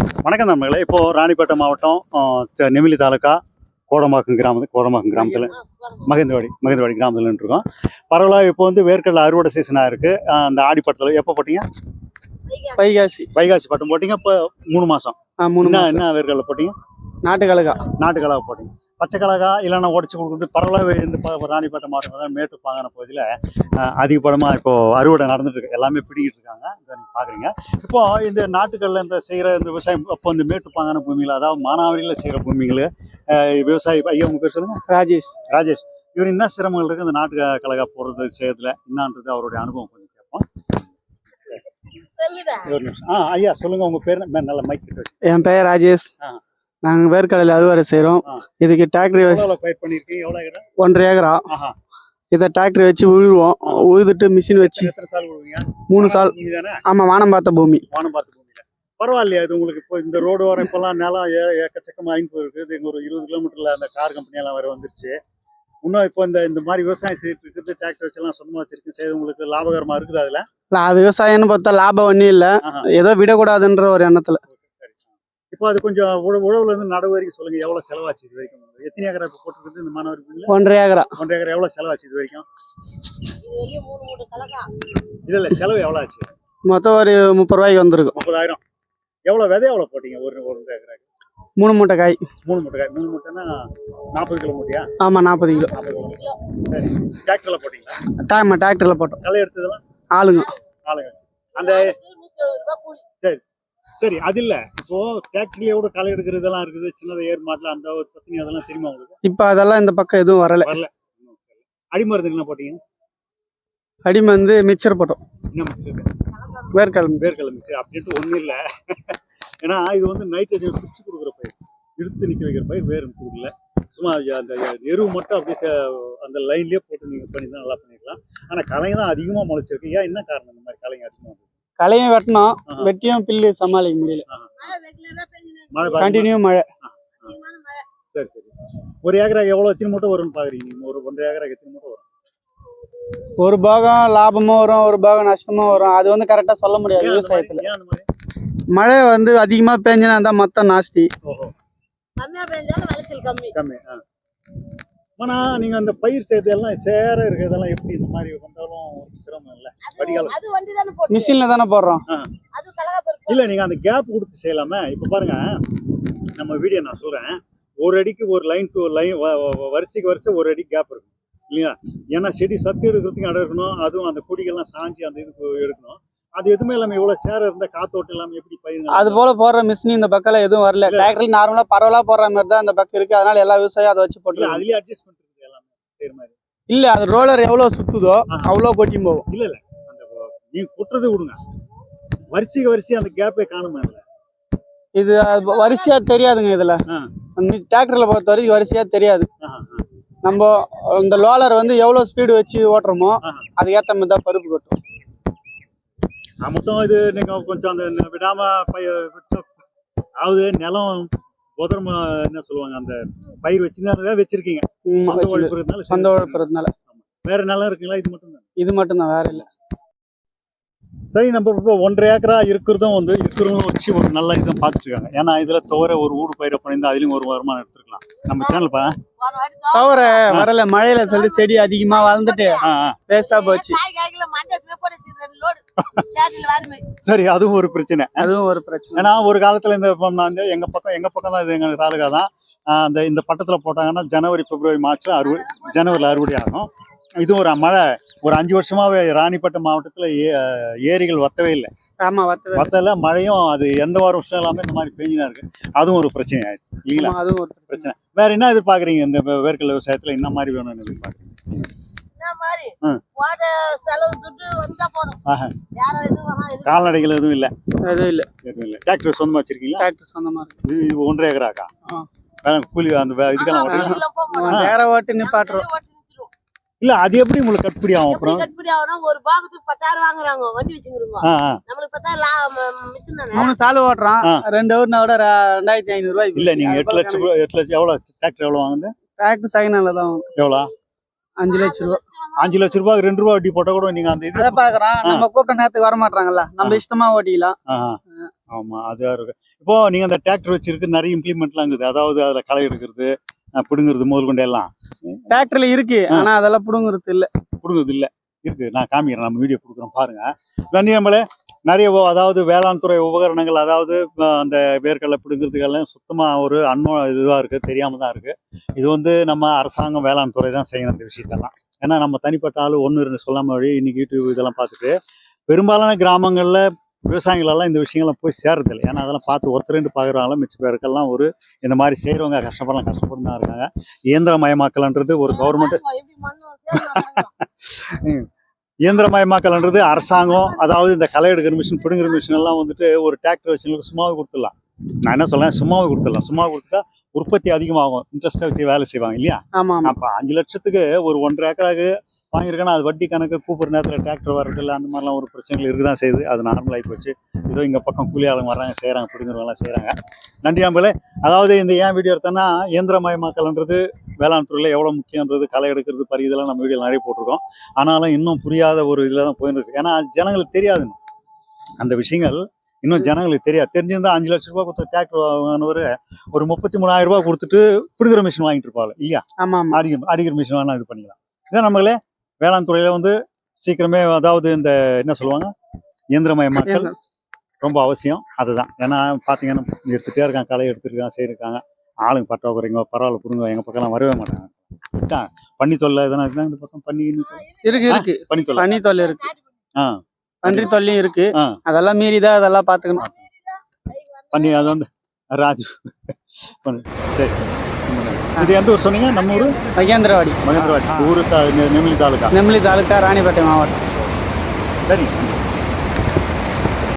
வணக்கம் நண்பர்களே. இப்போது ராணிப்பேட்டை மாவட்டம் நெமிலி தாலுக்கா கோடம்பாக்கம் கிராமத்தில் மகேந்திரவாடி கிராமத்தில் இருக்கோம். பரவலாக இப்போ வந்து வேர்க்கடலை அறுவடை சீசனாக இருக்குது. அந்த ஆடிப்பட்டத்தில் எப்போ போட்டிங்க? வைகாசி பட்டம் போட்டிங்க. இப்போ 3 மாதம். என்ன வேர்க்கடலை போட்டிங்க? நாட்டுக்கலகா போட்டிங்க. பச்சை கலகா இல்லைன்னா உடச்சி கொடுக்குறது பரவலாக இந்த ராணிப்பேட்டை மாவட்டம் மேட்டுப்பாங்கான பகுதியில் அதிகப்படமாக இப்போது அறுவடை நடந்துட்டுருக்கு. எல்லாமே பிடிக்கிட்டு இருக்காங்க. இதை நீங்கள் பார்க்குறீங்க. இப்போது இந்த நாட்டுக்கல்ல இந்த செய்கிற இந்த விவசாயம் அப்போ இந்த மேட்டுப்பாங்கான பூமியில், அதாவது மானாவாரியில் செய்கிற பூமிகள் விவசாயி ஐயா உங்கள் பேர் சொல்லுங்கள். ராஜேஷ். இவர் என்ன சிரமங்கள் இருக்குது இந்த நாட்டு கலகா போடுறது செய்யறதுல என்னான்றது அவருடைய அனுபவம் கொஞ்சம் கேட்போம். ஒரு நிமிஷம். ஐயா சொல்லுங்கள், உங்கள் பேர் நல்ல மைக் கிட்ட. என் பெயர் ராஜேஷ். நாங்கள் வேர்க்கடலை அறுவடை செய்கிறோம். இதுக்கு டிராக்டர் 1.5 ஏக்கரா. இதை டிராக்டர் வச்சு உழுவோம். உழுதுட்டு மிஷின் வச்சு 3 சால். ஆமாம், வானம் பார்த்த பூமி. பரவாயில்லையா இது உங்களுக்கு? இப்போ இந்த ரோடு வர இப்போல்லாம் நிலம் எக்கச்சக்கமாக ஆயின்னு போயிருக்குது. இங்கே ஒரு 20 கிலோமீட்டரில் அந்த கார் கம்பெனியெல்லாம் வேறு வந்துருச்சு. இன்னும் இப்போ இந்த மாதிரி விவசாயம் செய்துட்டு இருக்கிறது டிராக்டர் வச்செல்லாம் சொந்தமாக வச்சிருக்கு செய்து உங்களுக்கு லாபகரமாக இருக்குது. அதில் விவசாயம்னு பார்த்தா லாபம் ஒன்றும் இல்லை, ஏதோ விடக்கூடாதுன்ற ஒரு எண்ணத்தில். இப்போ அது கொஞ்சம் உழவுல இருந்து நடவு வரைக்கும் சொல்லுங்க. எவ்வளவு செலவாச்சு இது வரைக்கும்? எத்தனை ஏக்கரா இப்போ போட்டுருக்குது இந்த மாணவர்கள்? 1.5 ஏக்கரா. எவ்வளவு செலவாச்சு இது வரைக்கும்? இல்ல செலவு எவ்வளவு ஆச்சு? மொத்தம் ஒரு 30 ரூபாய்க்கு வந்திருக்கும். 30,000. எவ்வளவு விதை எவ்வளவு போட்டீங்க? ஒரு ஏக்கராக்கு 3 மூட்டை காய். 3 மூட்டைன்னா 40 கிலோ மூட்டையா? ஆமா, 40 கிலோ. சரி, டிராக்டர்ல போட்டீங்களா? டிராக்டர்ல போட்டோம். களை எடுத்ததெல்லாம் ஆளுங்க. அந்த சரி அது இல்ல. இப்போ ஃபேக்டரியில கூட களை எடுக்கிறதெல்லாம் இருக்குது, சின்னதை ஏர் மாடல அந்த ஒரு பிரச்சனை, அதெல்லாம் தெரியுமா உங்களுக்கு? இப்போ அதெல்லாம் இந்த பக்கம் எதுவும் வரல. அடிமருந்து என்ன போட்டீங்க? அடிமருந்து மிக்சர் போட்டோம். என்ன மிக்சர்? வேர்க்கடலை மிக்சர். அப்படின்ட்டு ஒன்றும் இல்லை. ஏன்னா இது வந்து நைட்ரஜன் பிடிச்சி கொடுக்குற பயிர், இழுத்து நிற்க வைக்கிற பயிர். வேறு கொடுக்கல, சும்மா அந்த எருவு மட்டும் அப்படியே அந்த லைன்லேயே போட்டு நீங்கள் பண்ணி தான் நல்லா பண்ணிக்கலாம். ஆனால் களைங்க தான் அதிகமாக முளைச்சிருக்கு. ஏன் என்ன காரணம் இந்த மாதிரி களைங்க அதிகமாக? களையும் வெட்டணும், வெட்டியும் பில்லு சமாளிக்க முடியல. கண்டினியூ மழை. சரி. ஒரு ஏக்கராக்கு எவ்வளோ எத்தனை மூட்டை வரும்னு பாக்குறீங்க? ஒரு 1.5 ஏக்கராக்கு எத்தனை மூட்டை வரும்? ஒரு பாகம் லாபமும் வரும், ஒரு பாகம் நஷ்டமும் வரும். அது வந்து கரெக்டா சொல்ல முடியாது விவசாயத்துல. மழை வந்து அதிகமா பெஞ்சுனா தான் மொத்தம் நாஸ்தி. கம்மி. ஆனா நீங்க அந்த பயிர் செய்யறதெல்லாம் சேர இருக்கிறதெல்லாம் எப்படி இந்த மாதிரி வந்தாலும் சிரமம் இல்லை? மிஷின்ல தானே போடுறோம். இல்ல நீங்க அந்த கேப் கொடுத்து செய்யலாமே. இப்ப பாருங்க, நம்ம வீடியோ நான் சொல்றேன், ஒரு அடிக்கு ஒரு லைன் டு லைன், வரிசைக்கு வரிசை ஒரு அடி கேப் இருக்கும் இல்லையா? ஏன்னா செடி சத்து எடுக்கிறதுக்கு இடம் இருக்கணும், அதுவும் அந்த கொடிகள்லாம் சாஞ்சி அந்த இதுக்கு எடுக்கணும். அது எதுவுமே இல்லாம இவ்வளவு சேர இருந்தா காத்தோட்டம் இல்லாம எப்படி பயிர்? அது போல போடுற மிஷின் இந்த பக்கம் எதுவும் வரல. டிராக்டர் நார்மலா பரவலா போடுற மாதிரி தான் இந்த பக்கம் இருக்கு. அதனால எல்லா விவசாயம் அதை வச்சு போட்டு அதுலயே அட்ஜஸ்ட் பண்ணிருக்கு எல்லாமே செய்யற மாதிரி. இல்ல, அது ரோலர் எவ்வளவு சுத்துதோ அவ்வளவு கொட்டி போகும். இல்ல அந்த நீங்க குட்டுறது விடுங்க, வரிசைக்கு வரிசை அந்த கேப்பே காணுமா? இது வரிசையா தெரியாதுங்க. இதுல டிராக்டர்ல பொறுத்த வரைக்கும் வரிசையா தெரியாது. நம்ம இந்த லோலர் வந்து எவ்வளவு ஸ்பீடு வச்சு ஓட்டுறோமோ அதுக்கேற்ற மாதிரி தான் பருப்பு கொட்டும். மொத்தம் இது நீங்க கொஞ்சம் அந்த விடாம அதாவது நிலம் புதர்மா என்ன சொல்லுவாங்க, அந்த பயிர் வச்சுதான் வச்சிருக்கீங்க. சொந்த உழைப்புறதுனால. வேற நிலம் இருக்குங்களா? இது மட்டும் தான், வேற இல்லை. சரி, நம்ம இப்போ 1.5 ஏக்கரா இருக்கிறதும் வச்சு ஒரு நல்ல இதை பார்த்துட்டு இருக்காங்க. ஏன்னா இதுல தவிர ஒரு ஊடு பயிரை பண்ணியிருந்தா அதுலயும் ஒரு வருமானம் எடுத்துருக்கலாம். நம்ம சேனல் தவிர வரல, மழையில சொல்லி செடி அதிகமா வளர்ந்துட்டு வேஸ்டா போச்சு. சரி, அதுவும் ஒரு பிரச்சனை. ஏன்னா ஒரு காலத்துல இந்த எங்க பக்கம் தான், இது எங்க தாலுகா தான். இந்த பட்டத்துல போட்டாங்கன்னா ஜனவரி, பிப்ரவரி, மார்ச் ஜனவரியில் அறுவடை ஆகும். இது ஒரு மழை ஒரு 5 வருஷமாவே ராணிப்பேட்டை மாவட்டத்துல ஏரிகள் வத்தவே இல்லை. வத்தல மழையும் அது எந்த வருஷம் இல்லாம இந்த மாதிரி பெஞ்சுதான் இருக்கு. அதுவும் ஒரு பிரச்சனை ஆயிடுச்சு இல்லைங்களா? அதுவும் ஒரு பிரச்சனை. வேற என்ன எதிர்பார்க்குறீங்க இந்த வேர்க்கடலை விவசாயத்துல? என்ன மாதிரி வேணும்னு எதிர்பார்க்குறீங்க? கால்நடைகள் எதுவும் இல்லை? டிராக்டர் சொந்தமா வச்சிருக்கீங்களா? டிராக்டர் சொந்தமா இருக்கு. இது 1.5 ஏக்கராக்கா? கூலி அந்த இதுக்கெல்லாம் வேற ஓட்டு நிப்பாட்டுறோம். இல்ல அது எப்படி உங்களுக்கு கட்டுப்படி ஆகும்? அப்புறம் ஒரு பாகத்துக்கு 10,000 வாங்குறாங்க, வண்டி வச்சுக்கிறோம். நம்மளுக்கு 10,000 மிச்சம் தானே. 3 சால் ஓட்டுறான், 2 ஹவர்னா விட 2,500 ரூபாய். இல்ல நீங்க 8 லட்சம் எவ்வளவு டிராக்டர் எவ்வளவு வாங்குது? டிராக்டர் செகண்ட்ல தான் எவ்வளவு? 5 லட்சம் ரூபாய். 5 லட்சம் ரூபாய்க்கு 2 ரூபாய் வட்டி போட்டா கூட நீங்க அந்த இதை பாக்குறோம். நம்ம கூப்பிட்ட நேரத்துக்கு வர மாட்டாங்கல்ல, நம்ம இஷ்டமா ஓட்டிக்கலாம். ஆமாம் அது இருக்கு. இப்போது நீங்கள் அந்த டிராக்டர் வச்சிருக்கு நிறைய இம்ப்ளிமெண்ட்லாம் இருக்குது, அதாவது அதில் களை எடுக்கிறது பிடுங்கிறது முதல் கொண்டு எல்லாம் டிராக்டர்ல இருக்கு, ஆனா அதெல்லாம் புடுங்குறது இல்ல. பிடுங்குறது இல்லை இருக்குது. நான் காமிக்கிறேன், நம்ம வீடியோ கொடுக்குறோம் பாருங்கள். தண்ணி நம்மளே நிறைய அதாவது வேளாண் துறை உபகரணங்கள், அதாவது அந்த வேர்க்கடலை பிடுங்கிறதுக்கெல்லாம் சுத்தமாக ஒரு இதுவாக இருக்குது, தெரியாமல் தான் இருக்குது. இது வந்து நம்ம அரசாங்கம் வேளாண் துறை தான் செய்யணும் இந்த விஷயத்தெல்லாம். ஏன்னா நம்ம தனிப்பட்ட ஆள் 1-2 சொல்லாமல் வழி இன்னைக்கு யூடியூப் இதெல்லாம் பார்த்துட்டு பெரும்பாலான கிராமங்களில் விவசாயிகளெல்லாம் இந்த விஷயங்கள்லாம் போய் சேர்றதில்லை. ஏன்னா அதெல்லாம் பார்த்து ஒருத்தர் 2 பார்க்குறாங்களா, மிச்ச பேருக்கெல்லாம் ஒரு இந்த மாதிரி செய்கிறவங்க கஷ்டப்பட்டு தான் இருக்காங்க. இயந்திரமயமாக்கல்ன்றது ஒரு கவர்மெண்ட் எப்படி மண்ணு சேர்ந்து இயந்திரமயமாக்கல்ன்றது அரசாங்கம், அதாவது இந்த களை எடுக்கிற மிஷின் பிடுங்குற மிஷின் எல்லாம் வந்துட்டு ஒரு டிராக்டர் வச்சுங்களுக்கு சும்மாவே கொடுத்துடலாம். நான் என்ன சொல்றேன், சும்மாவே கொடுத்துடலாம். சும்மாவே கொடுத்தா உற்பத்தி அதிகமாகும், இன்ட்ரெஸ்ட்டாக வச்சு வேலை செய்வாங்க இல்லையா? ஆமா ஆமா. அப்போ 5 லட்சத்துக்கு ஒரு 1.5 ஏக்கராக்கு வாங்கியிருக்கேன்னா அது வட்டி கணக்கு, கூப்பிட்ற நேரத்தில் டிராக்டர் வர்றதில்ல, அந்த மாதிரிலாம் ஒரு பிரச்சனைகள் இருக்க தான் செய்யுது. அது நார்மலாகி போச்சு. ஏதோ இங்கே பக்கம் கூலி ஆளுங்க வர்றாங்க, செய்கிறாங்க, பிடிங்கிறவங்கலாம் செய்கிறாங்க. நன்றி நம்பளே. அதாவது இந்த ஏன் வீடியோ எடுத்தோன்னா, இயந்திரமயமாக்கல்ன்றது வேளாண் துறையில் எவ்வளோ முக்கியன்றது, களை எடுக்கிறது பறி இதெல்லாம் நம்ம வீடியோ நிறைய போட்டிருக்கோம். ஆனாலும் இன்னும் புரியாத ஒரு இதில் தான் போயிருக்கு. ஏன்னா ஜனங்களுக்கு தெரியாது அந்த விஷயங்கள், இன்னும் ஜனங்களுக்கு தெரியாது. தெரிஞ்சிருந்தால் 5 லட்ச ரூபா கொடுத்த டிராக்டர் வாங்கினவர் ஒரு 33,000 ரூபா கொடுத்துட்டு பிடுங்குற மிஷின் வாங்கிட்டு இருப்பாங்க இல்லையா? ஆமா ஆமா. அடிக்கிற மிஷின் வேணா இது பண்ணிக்கலாம். இதான் நம்மளே வேளாண் துறையில் வந்து சீக்கிரமே, அதாவது இந்த என்ன சொல்லுவாங்க, இயந்திரமயமாக்கல் ரொம்ப அவசியம். அதுதான். ஏன்னா பார்த்தீங்கன்னா எடுத்துகிட்டே இருக்காங்க, களை எடுத்துருக்காங்க, செய்யிருக்காங்க, ஆளுங்க பற்றாக்குறைங்க, பரவாயில்ல பிடுங்க, எங்கள் பக்கம்லாம் வரவே மாட்டாங்க. பண்ணி தொல்லை எதனா இருக்குன்னா இந்த பக்கம் பண்ணி இருக்கு பண்ணி தொல்லை, பனி தொல்லை இருக்கு, ஆ பன்றி தொல்லையும் இருக்கு. ஆ. அதெல்லாம் மீறிதான் அதெல்லாம் பாத்துக்கணும். பண்ணி அது வந்து ராஜு சரி. இது எந்த ஊர் சொன்னீங்க? நம்ம ஊர் மகேந்திரவாடி. மகேந்திரவாடி ஊரு நெமிலி தாலுக்கா. நெமிலி தாலுக்கா, ராணிப்பேட்டை மாவட்டம். சரி.